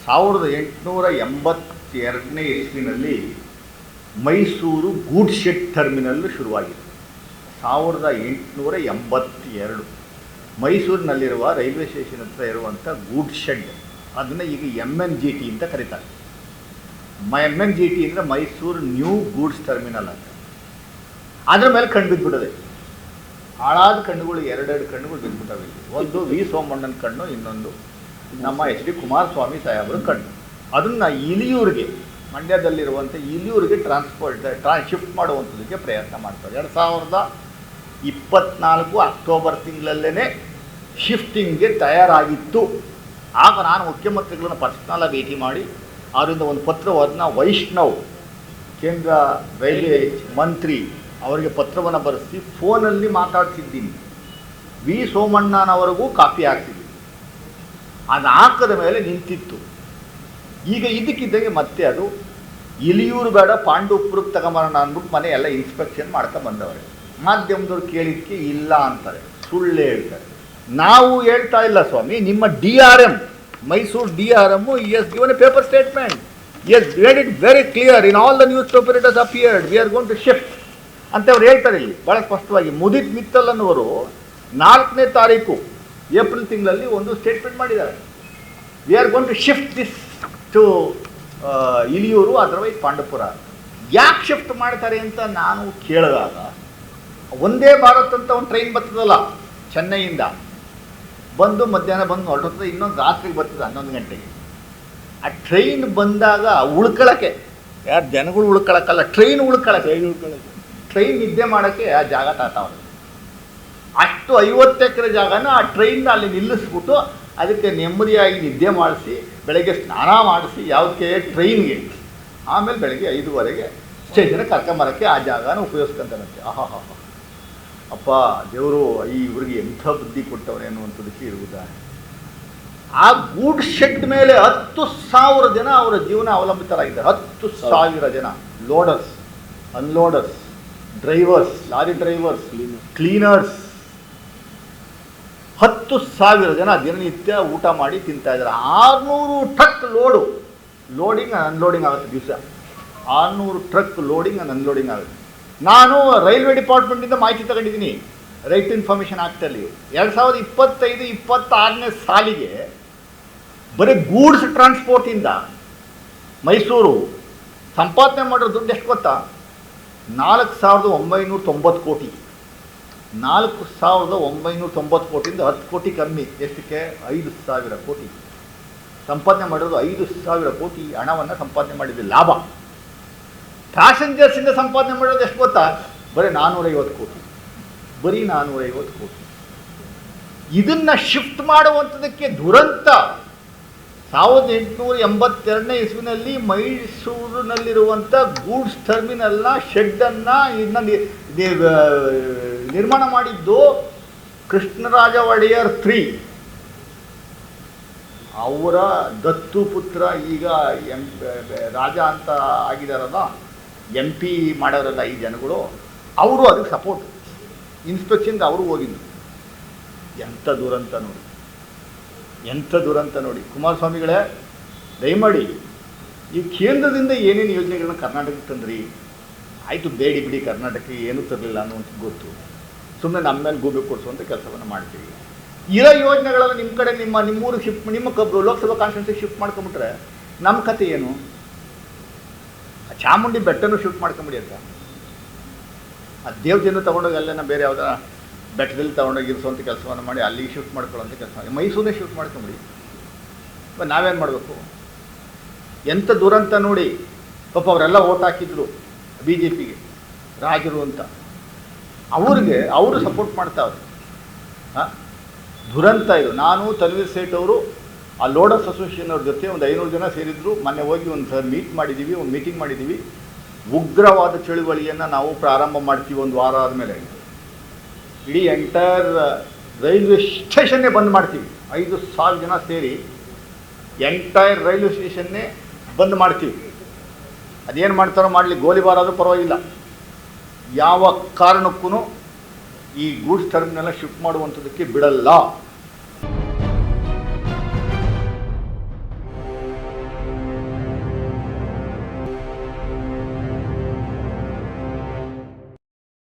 1882ನೇ ಇಸ್ವಿನಲ್ಲಿ ಮೈಸೂರು ಗೂಡ್ shed terminal ಶುರುವಾಗಿದೆ. 1882 ಮೈಸೂರಿನಲ್ಲಿರುವ railway station ಹತ್ರ ಇರುವಂಥ ಗೂಡ್ ಶೆಡ್, ಅದನ್ನು ಈಗ MNGT ಅಂತ ಕರೀತಾರೆ. MNGT ಅಂದರೆ ಮೈಸೂರು ನ್ಯೂ ಗೂಡ್ಸ್ ಟರ್ಮಿನಲ್ ಅಂತ. ಅದರ ಮೇಲೆ ಕಣ್ಣು ಬಿದ್ದುಬಿಡೋದೆ. ಹಾಳಾದ ಕಣ್ಣುಗಳು ಎರಡೆರಡು ಕಣ್ಣುಗಳು ಬಿದ್ದುಬಿಟ್ಟವೆ. ಒಂದು ವಿ ಸೋಮಣ್ಣನ ಕಣ್ಣು, ಇನ್ನೊಂದು ನಮ್ಮ HD ಕುಮಾರಸ್ವಾಮಿ ಸಾಹೇಬರ ಕಣ್ಣು. ಅದನ್ನು ಇಲಿಯೂರಿಗೆ, ಮಂಡ್ಯದಲ್ಲಿರುವಂಥ ಇಲಿಯೂರಿಗೆ ಶಿಫ್ಟ್ ಮಾಡುವಂಥದ್ದಕ್ಕೆ ಪ್ರಯತ್ನ ಮಾಡ್ತಾರೆ. 2024 ಅಕ್ಟೋಬರ್ ತಿಂಗಳಲ್ಲೇ ಶಿಫ್ಟಿಂಗ್ಗೆ ತಯಾರಾಗಿತ್ತು. ಆಗ ನಾನು ಮುಖ್ಯಮಂತ್ರಿಗಳನ್ನು ಪರ್ಸನಲಾಗಿ ಭೇಟಿ ಮಾಡಿ ಅವರಿಂದ ಒಂದು ಪತ್ರವನ್ನು ವೈಷ್ಣವ್ ಕೇಂದ್ರ ರೈಲ್ವೆ ಮಂತ್ರಿ ಅವರಿಗೆ ಪತ್ರವನ್ನು ಬರೆಸಿ ಫೋನಲ್ಲಿ ಮಾತಾಡ್ತಿದ್ದೀನಿ. ವಿ ಸೋಮಣ್ಣನವರೆಗೂ ಕಾಪಿ ಹಾಕ್ತಿದ್ದೀನಿ. ಅದು ಹಾಕದ ಮೇಲೆ ನಿಂತಿತ್ತು. ಈಗ ಇದಕ್ಕಿದ್ದಂಗೆ ಮತ್ತೆ ಅದು ಇಲಿಯೂರು ಬೇಡ ಪಾಂಡವಪುರಕ್ಕೆ ತಗೊಂಬರೋಣ ಅಂದ್ಬಿಟ್ಟು ಮನೆ ಎಲ್ಲ ಇನ್ಸ್ಪೆಕ್ಷನ್ ಮಾಡ್ಕೊಂಡು ಬಂದವರು. ಮಾಧ್ಯಮದವ್ರು ಕೇಳಿದ್ದಕ್ಕೆ ಇಲ್ಲ ಅಂತಾರೆ, ಸುಳ್ಳು ಹೇಳ್ತಾರೆ. ನಾವು ಹೇಳ್ತಾ ಇಲ್ಲ ಸ್ವಾಮಿ, ನಿಮ್ಮ DRM, Mysuru DRM, he has given a paper statement. He has made it very clear in all the newspaper it has appeared. We are going to shift ಅಂತ ಅವ್ರು ಹೇಳ್ತಾರೆ ಇಲ್ಲಿ ಭಾಳ ಸ್ಪಷ್ಟವಾಗಿ. ಮುದಿತ್ ಮಿತ್ತಲ್ ಅನ್ನೋರು 4ನೇ ತಾರೀಕು ಏಪ್ರಿಲ್ ತಿಂಗಳಲ್ಲಿ ಒಂದು ಸ್ಟೇಟ್ಮೆಂಟ್ ಮಾಡಿದ್ದಾರೆ. We are going to shift this to Yeliyur, otherwise Pandavapura. ಯಾಕೆ ಶಿಫ್ಟ್ ಮಾಡ್ತಾರೆ ಅಂತ ನಾನು ಕೇಳಿದಾಗ, ಒಂದೇ ಭಾರತ್ ಅಂತ ಒಂದು ಟ್ರೈನ್ ಬರ್ತದಲ್ಲ ಚೆನ್ನೈಯಿಂದ, ಬಂದು ಮಧ್ಯಾಹ್ನ ಬಂದು ಹೊರಟುತ್ತದೆ, ಇನ್ನೊಂದು ರಾತ್ರಿಗೆ ಬರ್ತದೆ 11 ಗಂಟೆಗೆ. ಆ ಟ್ರೈನ್ ಬಂದಾಗ ಉಳ್ಕೊಳ್ಳೋಕ್ಕೆ, ಯಾರು ಜನಗಳು ಉಳ್ಕೊಳ್ಳೋಕ್ಕಲ್ಲ, ಟ್ರೈನ್ ಉಳ್ಕೊಳ್ಳೋಕ್ಕೆ, ಟ್ರೈನ್ ನಿದ್ದೆ ಮಾಡೋಕ್ಕೆ ಆ ಜಾಗ ತಾತಾವ್ರೆ. ಅಷ್ಟು 50 ಎಕರೆ ಜಾಗನ ಆ ಟ್ರೈನ್ನ ಅಲ್ಲಿ ನಿಲ್ಲಿಸ್ಬಿಟ್ಟು ಅದಕ್ಕೆ ನೆಮ್ಮದಿಯಾಗಿ ನಿದ್ದೆ ಮಾಡಿಸಿ ಬೆಳಗ್ಗೆ ಸ್ನಾನ ಮಾಡಿಸಿ, ಯಾವುದಕ್ಕೆ ಟ್ರೈನ್ಗೆ, ಆಮೇಲೆ ಬೆಳಗ್ಗೆ 5:15 ಸ್ಟೇಷನ್ಗೆ ಕರ್ಕೊಂಬರೋಕ್ಕೆ ಆ ಜಾಗನ ಉಪಯೋಗಿಸ್ಕೊಂತಾನಂತೆ. ಆಹಾ ಅಪ್ಪ ದೇವರು ಇವ್ರಿಗೆ ಎಂಥ ಬುದ್ಧಿ ಕೊಟ್ಟವನೇ ಅನ್ನುವಂಥದ್ದಕ್ಕೆ ಇರುವುದಾ. ಆ ಗೂಡ್ ಶೆಡ್ ಮೇಲೆ 10,000 ಜನ ಅವರ ಜೀವನ ಅವಲಂಬಿತರಾಗಿದ್ದಾರೆ. 10,000 ಜನ, loaders, unloaders, drivers, lorry drivers, cleaners, 10,000 ಜನ ದಿನನಿತ್ಯ ಊಟ ಮಾಡಿ ತಿಂತಾ ಇದ್ದಾರೆ. 600 ಟ್ರಕ್ ಲೋಡಿಂಗ್ ಆ್ಯಂಡ್ ಅನ್ಲೋಡಿಂಗ್ ಆಗುತ್ತೆ ದಿವಸ. 600 ಟ್ರಕ್ ಲೋಡಿಂಗ್ ಆ್ಯಂಡ್ ಅನ್ಲೋಡಿಂಗ್ ಆಗುತ್ತೆ. ನಾನು ರೈಲ್ವೆ ಡಿಪಾರ್ಟ್ಮೆಂಟಿಂದ ಮಾಹಿತಿ ತಗೊಂಡಿದ್ದೀನಿ. ರೈಟ್ ಇನ್ಫಾರ್ಮೇಷನ್ ಆ್ಯಕ್ಟಲ್ಲಿ 2025-26ನೇ ಸಾಲಿಗೆ ಬರೀ ಗೂಡ್ಸ್ ಟ್ರಾನ್ಸ್ಪೋರ್ಟಿಂದ ಮೈಸೂರು ಸಂಪಾದನೆ ಮಾಡಿರೋ ದುಡ್ಡು ಎಷ್ಟು ಗೊತ್ತಾ? 4,990 ಕೋಟಿ. 4,990 ಕೋಟಿಯಿಂದ 10 ಕೋಟಿ ಕಮ್ಮಿ. ಎಷ್ಟಕ್ಕೆ? 5,000 ಕೋಟಿ ಸಂಪಾದನೆ ಮಾಡಿರೋದು. 5,000 ಕೋಟಿ ಹಣವನ್ನು ಸಂಪಾದನೆ ಮಾಡಿದೆ, ಲಾಭ. ಪ್ಯಾಸೆಂಜರ್ಸಿಂದ ಸಂಪಾದನೆ ಮಾಡಿರೋದು ಎಷ್ಟು ಗೊತ್ತಾ? ಬರೀ 450 ಕೋಟಿ. ಬರೀ 450 ಕೋಟಿ. ಇದನ್ನು ಶಿಫ್ಟ್ ಮಾಡುವಂಥದ್ದಕ್ಕೆ ದುರಂತ 1882ನೇ ಇಸ್ವಿನಲ್ಲಿ ಮೈಸೂರಿನಲ್ಲಿರುವಂಥ ಗೂಡ್ಸ್ ಟರ್ಮಿನಲ್ನ ಶೆಡ್ಡನ್ನು ನಿರ್ಮಾಣ ಮಾಡಿದ್ದು ಕೃಷ್ಣರಾಜ ಒಡೆಯರ್ 3. ಅವರ ದತ್ತು ಪುತ್ರ, ಈಗ ರಾಜ ಅಂತ ಆಗಿದಾರಲ್ಲ, MP ಮಾಡೋರಲ್ಲ ಈ ಜನಗಳು, ಅವರು ಅದಕ್ಕೆ ಸಪೋರ್ಟ್. ಇನ್ಸ್ಪೆಕ್ಷನ್ಗೆ ಅವರು ಹೋಗಿದ್ದು. ಎಂಥ ದುರಂತ ನೋಡಿ, ಎಂಥ ದುರಂತ ನೋಡಿ. ಕುಮಾರಸ್ವಾಮಿಗಳೇ, ದಯಮಾಡಿ ಈ ಕೇಂದ್ರದಿಂದ ಏನೇನು ಯೋಜನೆಗಳನ್ನ ಕರ್ನಾಟಕಕ್ಕೆ ತಂದ್ರಿ, ಆಯಿತು ಬೇಡಿ ಬಿಡಿ, ಕರ್ನಾಟಕಕ್ಕೆ ಏನೂ ತರಲಿಲ್ಲ ಅನ್ನುವಂಥ ಗೊತ್ತು. ಸುಮ್ಮನೆ ನಮ್ಮ ಮೇಲೆ ಗೂಬೆ ಕೊಡಿಸುವಂಥ ಕೆಲಸವನ್ನು ಮಾಡ್ತೀವಿ. ಇರೋ ಯೋಜನೆಗಳೆಲ್ಲ ನಿಮ್ಮ ಕಡೆ ನಿಮ್ಮೂರಿಗೆ ಶಿಫ್ಟ್, ನಿಮ್ಮ ಲೋಕಸಭಾ ಕಾನ್ಸ್ಟಿಟ್ಯೂನ್ಸಿಗೆ ಶಿಫ್ಟ್ ಮಾಡ್ಕೊಂಬಿಟ್ರೆ ನಮ್ಮ ಕತೆ ಏನು? ಚಾಮುಂಡಿ ಬೆಟ್ಟನೂ ಶಿಫ್ಟ್ ಮಾಡ್ಕೊಂಬಿಡಿ ಅಂತ, ಆ ದೇವ್ರನ್ನು ತೊಗೊಂಡೋಗಿ ಅಲ್ಲೇನ ಬೇರೆ ಯಾವುದೋ ಬೆಟ್ಟದಲ್ಲಿ ತೊಗೊಂಡೋಗಿ ಇರಿಸುವಂಥ ಕೆಲಸವನ್ನು ಮಾಡಿ ಅಲ್ಲಿಗೆ ಶಿಫ್ಟ್ ಮಾಡ್ಕೊಳ್ಳೋಂಥ ಕೆಲಸ ಮಾಡಿ, ಮೈಸೂರನ್ನೇ ಶಿಫ್ಟ್ ಮಾಡ್ಕೊಂಬಿಡಿ. ನಾವೇನು ಮಾಡಬೇಕು? ಎಂಥ ದುರಂತ ನೋಡಿ. ಪಾಪ ಅವರೆಲ್ಲ ಓಟ್ ಹಾಕಿದ್ರು BJPಗೆ, ರಾಜರು ಅಂತ. ಅವರು ಸಪೋರ್ಟ್ ಮಾಡ್ತಾವ್ರೆ. ದುರಂತ ಇದು. ನಾನು ತನ್ವೀರ್ ಸೇಠ್ ಅವರು ಆ ಲೋಡರ್ಸ್ ಅಸೋಸಿಯೇಷನ್ ಅವ್ರ ಜೊತೆ ಒಂದು 500 ಜನ ಸೇರಿದ್ರು. ಮೊನ್ನೆ ಹೋಗಿ ಒಂದು ಮೀಟಿಂಗ್ ಮಾಡಿದ್ದೀವಿ. ಉಗ್ರವಾದ ಚಳುವಳಿಯನ್ನು ನಾವು ಪ್ರಾರಂಭ ಮಾಡ್ತೀವಿ. ಒಂದು ವಾರ ಆದಮೇಲೆ ಇಡೀ ಎಂಟೈರ್ ರೈಲ್ವೆ ಸ್ಟೇಷನ್ನೇ ಬಂದ್ ಮಾಡ್ತೀವಿ. 5,000 ಜನ ಸೇರಿ ಎಂಟೈರ್ ರೈಲ್ವೆ ಸ್ಟೇಷನ್ನೇ ಬಂದ್ ಮಾಡ್ತೀವಿ. ಅದೇನು ಮಾಡ್ತಾರೋ ಮಾಡಲಿ, ಗೋಲಿಬಾರ್ ಆದರೂ ಪರವಾಗಿಲ್ಲ. ಯಾವ ಕಾರಣಕ್ಕೂ ಈ ಗೂಡ್ಸ್ ಟರ್ಮಿನಲ್ ಶಿಫ್ಟ್ ಮಾಡುವಂಥದ್ದಕ್ಕೆ ಬಿಡಲ್ಲ.